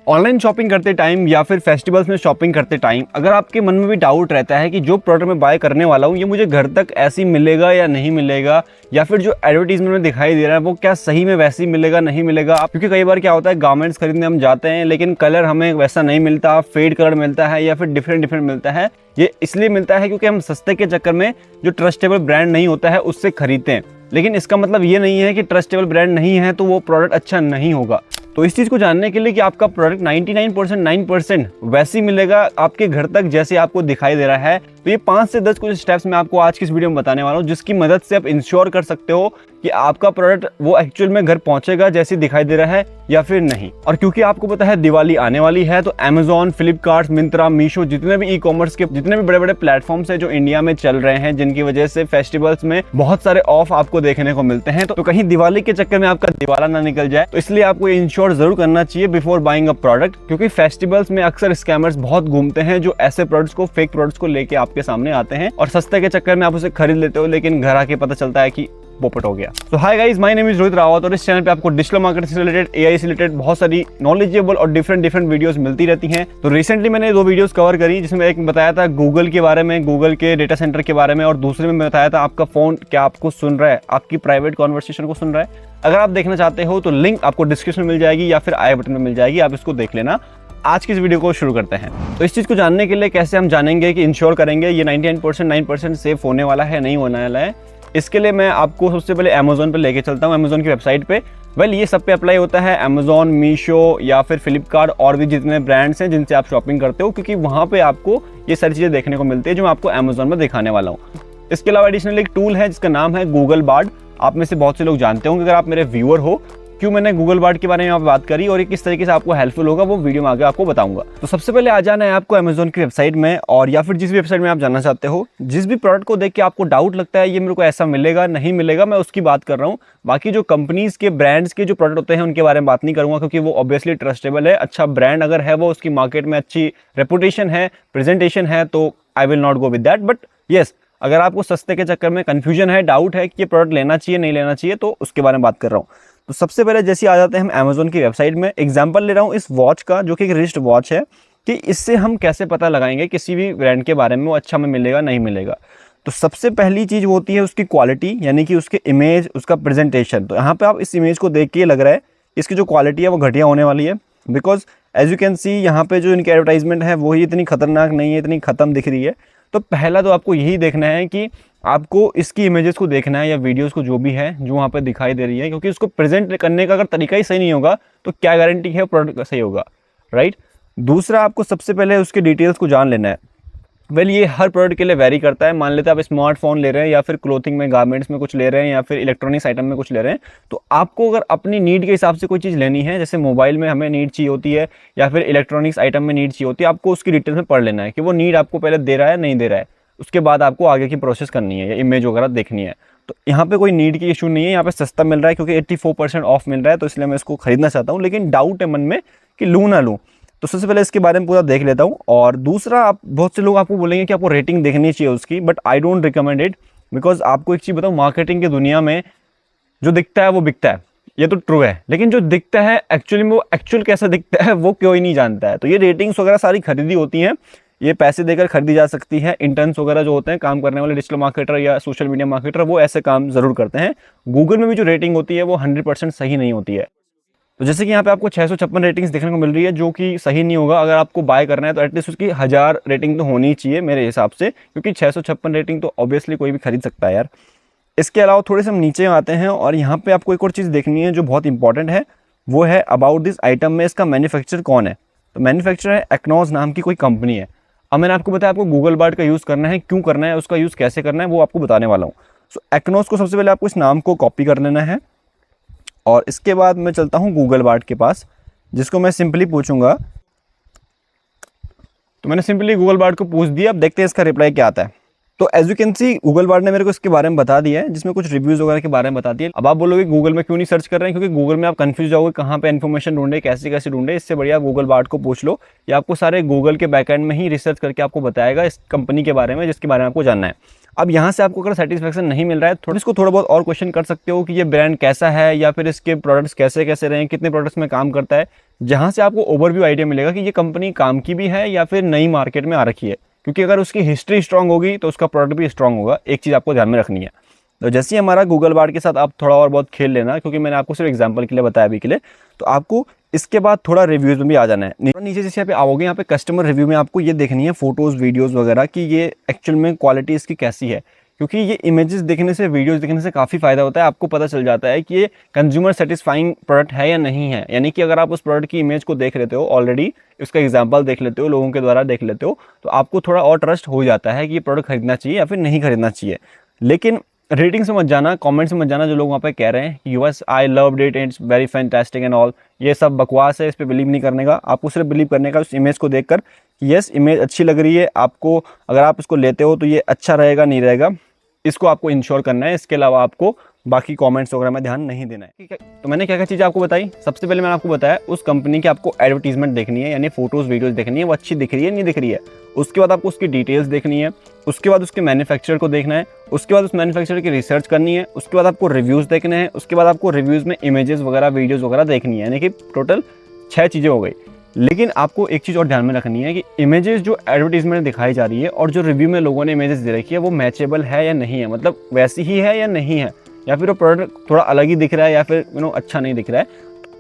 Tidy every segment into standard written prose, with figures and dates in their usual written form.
Online shopping करते time या फिर फेस्टिवल्स में शॉपिंग करते टाइम अगर आपके मन में भी डाउट रहता है कि जो प्रोडक्ट मैं बाय करने वाला हूँ ये मुझे घर तक ऐसे ही मिलेगा या नहीं मिलेगा, या फिर जो एडवर्टीजमेंट में दिखाई दे रहा है वो क्या सही में वैसे ही मिलेगा नहीं मिलेगा। क्योंकि कई बार क्या होता है गारमेंट्स खरीदने हम जाते हैं लेकिन कलर हमें वैसा नहीं मिलता, फेड कलर मिलता है या फिर डिफरेंट मिलता है। ये इसलिए मिलता है क्योंकि हम सस्ते के चक्कर में जो ट्रस्टेबल ब्रांड नहीं होता है उससे खरीदते हैं। लेकिन इसका मतलब ये नहीं है कि ट्रस्टेबल ब्रांड नहीं है तो वो प्रोडक्ट अच्छा नहीं होगा। तो इस चीज़ को जानने के लिए कि आपका प्रोडक्ट 99% वैसे ही मिलेगा आपके घर तक जैसे आपको दिखाई दे रहा है, तो ये 5 से 10 कुछ स्टेप्स मैं आपको आज की इस वीडियो में बताने वाला हूँ, जिसकी मदद से आप इंश्योर कर सकते हो कि आपका प्रोडक्ट वो एक्चुअल में घर पहुंचेगा जैसे दिखाई दे रहा है या फिर नहीं। और क्योंकि आपको पता है दिवाली आने वाली है, तो अमेजॉन, फ्लिपकार्ट, मिंत्रा, मीशो, जितने भी ई कॉमर्स के जितने भी बड़े बड़े प्लेटफॉर्म्स है जो इंडिया में चल रहे हैं, जिनकी वजह से फेस्टिवल्स में बहुत सारे ऑफ आपको देखने को मिलते हैं, तो कहीं दिवाली के चक्कर में आपका दिवाला ना निकल जाए। तो इसलिए आपको इंश्योर जरूर करना चाहिए बिफोर बाइंग अ प्रोडक्ट, क्योंकि फेस्टिवल्स में अक्सर स्कैमर्स बहुत घूमते हैं जो ऐसे प्रोडक्ट्स को, फेक प्रोडक्ट्स को लेके आपके सामने आते हैं और सस्ते के चक्कर में आप उसे खरीद लेते हो, लेकिन घर आके पता चलता है कि पोपट हो गया। तो hi guys, my name is Rohit Rawat और इस चैनल पे आपको डिजिटल मार्केटिंग से रिलेटेड, एआई से रिलेटेड बहुत सारी नॉलेजेबल और डिफरेंट वीडियोस मिलती रहती हैं। तो रिसेंटली मैंने 2 वीडियोस कवर करी, जिसमें एक बताया था गूगल के बारे में, गूगल के डेटा सेंटर के बारे में, और दूसरे में बताया था आपका फोन क्या आपको सुन रहा है, आपकी प्राइवेट कॉन्वर्सेशन को सुन रहा है। अगर आप देखना चाहते हो तो लिंक आपको डिस्क्रिप्शन में मिल जाएगी या फिर आई बटन में मिल जाएगी, आप इसको देख लेना। आज की इस वीडियो को शुरू करते हैं। तो इस चीज़ को जानने के लिए कैसे हम जानेंगे कि इंश्योर करेंगे ये 99% सेफ होने वाला है, नहीं होने वाला है, इसके लिए मैं आपको सबसे पहले अमेजोन पे लेके चलता हूँ, अमेजोन की वेबसाइट पे। ये सब पे अप्लाई होता है, अमेजोन, मीशो या फिर फ्लिपकार्ट और भी जितने ब्रांड्स हैं जिनसे आप शॉपिंग करते हो, क्योंकि वहाँ पे आपको ये सारी चीज़ें देखने को मिलती है जो मैं आपको अमेजोन में दिखाने वाला हूँ। इसके अलावा एडिशनल एक टूल है जिसका नाम है गूगल बार्ड। आप में से बहुत से लोग जानते होंगे, अगर आप मेरे व्यूअर हो, क्यों मैंने गूगल बार्ड के बारे में यहाँ पे बात करी और ये किस तरीके से आपको हेल्पफुल होगा वो वीडियो में आगे आपको बताऊंगा। तो सबसे पहले आ जाना है आपको अमेजोन की वेबसाइट में, और या फिर जिस भी वेबसाइट में आप जानना चाहते हो। जिस भी प्रोडक्ट को देख के आपको डाउट लगता है ये मेरे को ऐसा मिलेगा नहीं मिलेगा, मैं उसकी बात कर रहा हूँ। बाकी जो कंपनीज के, ब्रांड्स के जो प्रोडक्ट होते हैं उनके बारे में बात नहीं करूंगा, क्योंकि वो ऑब्वियसली ट्रस्टेबल है। अच्छा ब्रांड अगर है, वो उसकी मार्केट में अच्छी रेपुटेशन है, प्रेजेंटेशन है, तो I will not go with that. But yes, अगर आपको सस्ते के चक्कर में कंफ्यूजन है, डाउट है कि ये प्रोडक्ट लेना चाहिए नहीं लेना चाहिए, तो उसके बारे में बात कर रहा हूँ। तो सबसे पहले जैसे आ जाते हैं हम अमेजोन की वेबसाइट में। एग्जांपल ले रहा हूँ इस वॉच का, जो कि एक रिस्ट वॉच है, कि इससे हम कैसे पता लगाएंगे किसी भी ब्रांड के बारे में वो अच्छा हमें मिलेगा नहीं मिलेगा। तो सबसे पहली चीज़ वो होती है उसकी क्वालिटी, यानी कि उसके इमेज, उसका प्रेजेंटेशन। तो यहाँ पे आप इस इमेज को देख के लग रहा है इसकी जो क्वालिटी है वो घटिया होने वाली है, because as you can see यहाँ पे जो इनकी एडवर्टाइजमेंट है वही इतनी खतरनाक नहीं है, इतनी ख़त्म दिख रही है। तो पहला तो आपको यही देखना है कि आपको इसकी इमेजेस को देखना है या वीडियोस को, जो भी है जो वहाँ पे दिखाई दे रही है, क्योंकि उसको प्रेजेंट करने का अगर तरीका ही सही नहीं होगा तो क्या गारंटी है प्रोडक्ट सही होगा, राइट। दूसरा, आपको सबसे पहले उसके डिटेल्स को जान लेना है। ये हर प्रोडक्ट के लिए वेरी करता है। मान लेते हैं आप स्मार्टफोन ले रहे हैं या फिर क्लोथिंग में, गारमेंट्स में कुछ ले रहे हैं या फिर इलेक्ट्रॉनिक्स आइटम में कुछ ले रहे हैं, तो आपको अगर अपनी नीड के हिसाब से कोई चीज़ लेनी है, जैसे मोबाइल में हमें नीड चाहिए होती है या फिर इलेक्ट्रॉनिक्स आइटम में नीड चाहिए होती है, आपको उसकी डिटेल्स में पढ़ लेना है कि वो नीड आपको पहले दे रहा है नहीं दे रहा है। उसके बाद आपको आगे की प्रोसेस करनी है या इमेज वगैरह देखनी है। तो यहाँ पे कोई नीड की इशू नहीं है, यहाँ पे सस्ता मिल रहा है क्योंकि 84% ऑफ मिल रहा है, तो इसलिए मैं इसको खरीदना चाहता हूँ। लेकिन डाउट है मन में कि लूँ ना लूँ, तो सबसे पहले इसके बारे में पूरा देख लेता हूँ। और दूसरा, आप बहुत से लोग आपको बोलेंगे कि आपको रेटिंग देखनी चाहिए उसकी, but I don't recommend it, because आपको एक चीज़ बताऊँ, मार्केटिंग की दुनिया में जो दिखता है वो बिकता है, ये तो ट्रू है, लेकिन जो दिखता है एक्चुअली में, वो एक्चुअल कैसा दिखता है वो कोई नहीं जानता है। तो ये रेटिंग्स वगैरह सारी खरीदी होती हैं, ये पैसे देकर खरीदी जा सकती है। इंटर्न्स वगैरह जो होते हैं, काम करने वाले डिजिटल मार्केटर या सोशल मीडिया मार्केटर, वो ऐसे काम जरूर करते हैं। गूगल में भी जो रेटिंग होती है वो 100% सही नहीं होती है। तो जैसे कि यहाँ पे आपको 656 रेटिंग्स देखने को मिल रही है, जो कि सही नहीं होगा। अगर आपको बाय करना है तो एटलीस्ट उसकी 1000 रेटिंग तो होनी चाहिए मेरे हिसाब से, क्योंकि 656 रेटिंग तो ऑब्वियसली कोई भी खरीद सकता है यार। इसके अलावा थोड़े से हम नीचे आते हैं और यहाँ पे आपको एक और चीज़ देखनी है जो बहुत इंपॉर्टेंट है, वो है अबाउट दिस आइटम में इसका मैन्युफैक्चरर कौन है। तो मैन्युफैक्चरर है एक्नॉस नाम की कोई कंपनी है। अब मैंने आपको बताया आपको गूगल बार्ड का यूज़ करना है, क्यों करना है, उसका यूज़ कैसे करना है, वो आपको बताने वाला हूँ। सो एक्नॉस को सबसे पहले आपको इस नाम को कॉपी कर लेना है, और इसके बाद मैं चलता हूँ गूगल बार्ड के पास, जिसको मैं सिंपली पूछूंगा। तो मैंने सिंपली गूगल बार्ड को पूछ दिया, अब देखते हैं इसका रिप्लाई क्या आता है। तो as you can see Google Bard ने मेरे को इसके बारे में बता दिया है, जिसमें कुछ रिव्यूज़ वगैरह के बारे में बता दिया। अब आप बोलोगे गूगल में क्यों नहीं सर्च कर रहे हैं, क्योंकि गूगल में आप कंफ्यूज जाओगे कहाँ पे इन्फॉर्मेशन ढूंढे, कैसे ढूंढे। इससे बढ़िया गूगल बार्ड को पूछ लो, या आपको सारे गूगल के बैकएंड में ही रिसर्च करके आपको बताएगा इस कंपनी के बारे में जिसके बारे में आपको जानना है। अब यहाँ से आपको अगर सेटिस्फेक्शन नहीं मिल रहा है, इसको थोड़ा बहुत और क्वेश्चन कर सकते हो कि ये ब्रांड कैसा है या फिर इसके प्रोडक्ट्स कैसे कैसे रहे, कितने प्रोडक्ट्स में काम करता है, जहाँ से आपको ओवरव्यू आइडिया मिलेगा कि ये कंपनी काम की भी है या फिर नई मार्केट में आ रखी है। क्योंकि अगर उसकी हिस्ट्री स्ट्रांग होगी तो उसका प्रोडक्ट भी स्ट्रांग होगा। एक चीज़ आपको ध्यान में रखनी है। तो जैसे ही हमारा गूगल बार के साथ आप थोड़ा और बहुत खेल लेना, क्योंकि मैंने आपको सिर्फ एग्जांपल के लिए बताया अभी के लिए, तो आपको इसके बाद थोड़ा रिव्यूज़ में भी आ जाना है। नीचे जैसे यहाँ पे आओगे, यहाँ पे कस्टमर रिव्यू में आपको ये देखनी है फोटोज़ वीडियोज़ वगैरह कि ये एक्चुअल में क्वालिटी इसकी कैसी है। क्योंकि ये इमेजेस देखने से, वीडियोस देखने से काफ़ी फ़ायदा होता है। आपको पता चल जाता है कि ये कंज्यूमर सेटिस्फाइंग प्रोडक्ट है या नहीं है। यानी कि अगर आप उस प्रोडक्ट की इमेज को देख लेते हो ऑलरेडी, उसका एग्जांपल देख लेते हो, लोगों के द्वारा देख लेते हो, तो आपको थोड़ा और ट्रस्ट हो जाता है कि ये प्रोडक्ट खरीदना चाहिए या फिर नहीं खरीदना चाहिए। लेकिन रेटिंग से मत जाना, कमेंट से मत जाना। जो लोग वहाँ पे कह रहे हैं कि US I loved it, it's very fantastic and all, ये सब बकवास है, इस पर बिलीव नहीं करने का। आपको सिर्फ बिलीव करने का उस इमेज को देखकर कि यस इमेज अच्छी लग रही है, आपको अगर आप इसको लेते हो तो ये अच्छा रहेगा नहीं रहेगा, इसको आपको इंश्योर करना है। इसके अलावा आपको बाकी कमेंट्स वगैरह में ध्यान नहीं देना है, ठीक है। तो मैंने क्या क्या चीज़ आपको बताई। सबसे पहले मैंने आपको बताया उस कंपनी की आपको एडवर्टीजमेंट देखनी है, यानी फोटोज़ वीडियोज़ देखनी है, वो अच्छी दिख रही है नहीं दिख रही है। उसके बाद आपको उसकी डिटेल्स देखनी है, उसके बाद उसके मैन्युफैक्चरर को देखना है, उसके बाद उस मैन्युफैक्चरर की रिसर्च करनी है, उसके बाद आपको रिव्यूज़ देखने हैं, उसके बाद आपको रिव्यूज़ में इमेजेस वगैरह वीडियोज़ वगैरह देखनी है। यानी कि टोटल 6 चीज़ें हो गई। लेकिन आपको एक चीज़ और ध्यान में रखनी है कि इमेजेस जो एडवर्टीजमेंट में दिखाई जा रही है और जो रिव्यू में लोगों ने इमेजेस दे रखी है वो मैचेबल है या नहीं है, मतलब वैसी ही है या नहीं है, या फिर वो प्रोडक्ट थोड़ा अलग ही दिख रहा है या फिर अच्छा नहीं दिख रहा है।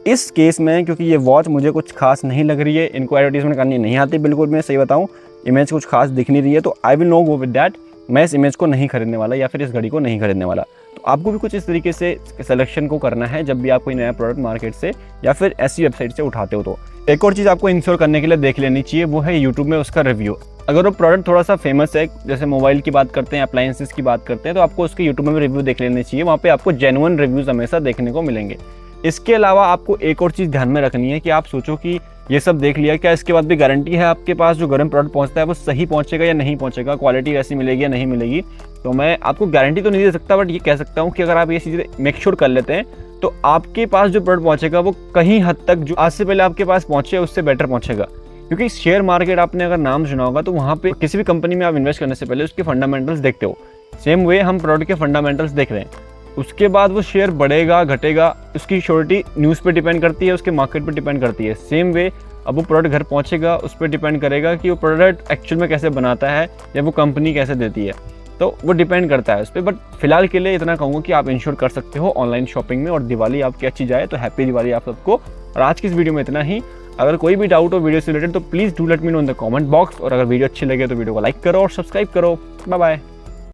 इस केस में क्योंकि ये वॉच मुझे कुछ खास नहीं लग रही है, इनको एडवर्टीजमेंट करनी नहीं आती बिल्कुल, मैं सही बताऊँ, इमेज कुछ खास दिख नहीं रही है, तो I will no go with that. मैं इस इमेज को नहीं खरीदने वाला या फिर इस घड़ी को नहीं खरीदने वाला। तो आपको भी कुछ इस तरीके से सिलेक्शन को करना है जब भी आप कोई नया प्रोडक्ट मार्केट से या फिर ऐसी वेबसाइट से उठाते हो। तो एक और चीज़ आपको इंश्योर करने के लिए देख लेनी चाहिए, वो है यूट्यूब में उसका रिव्यू। अगर वो प्रोडक्ट थोड़ा सा फेमस है, जैसे मोबाइल की बात करते हैं, अप्लायंसेस की बात करते हैं, तो आपको उसके यूट्यूब में भी रिव्यू देख लेने चाहिए। वहाँ पे आपको जेन्युइन रिव्यूज़ हमेशा देखने को मिलेंगे। इसके अलावा आपको एक और चीज़ ध्यान में रखनी है कि आप सोचो कि ये सब देख लिया, क्या इसके बाद भी गारंटी है आपके पास जो गर्म प्रोडक्ट पहुंचता है वो सही पहुंचेगा या नहीं पहुंचेगा, क्वालिटी वैसी मिलेगी या नहीं मिलेगी। तो मैं आपको गारंटी तो नहीं दे सकता, बट ये कह सकता हूं कि अगर आप ये चीज़ें मेक श्योर कर लेते हैं तो आपके पास जो प्रोडक्ट पहुंचेगा वो कहीं हद तक जो आज से पहले आपके पास पहुंचे उससे बेटर पहुंचेगा। क्योंकि शेयर मार्केट आपने अगर नाम सुना होगा तो वहाँ पे किसी भी कंपनी में आप इन्वेस्ट करने से पहले उसके फंडामेंटल्स देखते हो। सेम वे हम प्रोडक्ट के फंडामेंटल्स देख रहे हैं, उसके बाद वो शेयर बढ़ेगा घटेगा, उसकी श्योरिटी न्यूज़ पे डिपेंड करती है, उसके मार्केट पे डिपेंड करती है। सेम वे अब वो प्रोडक्ट घर पहुंचेगा, उस पर डिपेंड करेगा कि वो प्रोडक्ट एक्चुअल में कैसे बनाता है या वो कंपनी कैसे देती है, तो वो डिपेंड करता है उस पर। बट फिलहाल के लिए इतना कहूँगा कि आप इंश्योर कर सकते हो ऑनलाइन शॉपिंग में, और दिवाली आपकी अच्छी जाए। तो हैप्पी दिवाली आप सबको। और आज की इस वीडियो में इतना ही। अगर कोई भी डाउट हो वीडियो से रिलेटेड तो please do let me know in the comment box, और अगर वीडियो अच्छी लगे तो वीडियो को लाइक करो और सब्सक्राइब करो। Bye bye.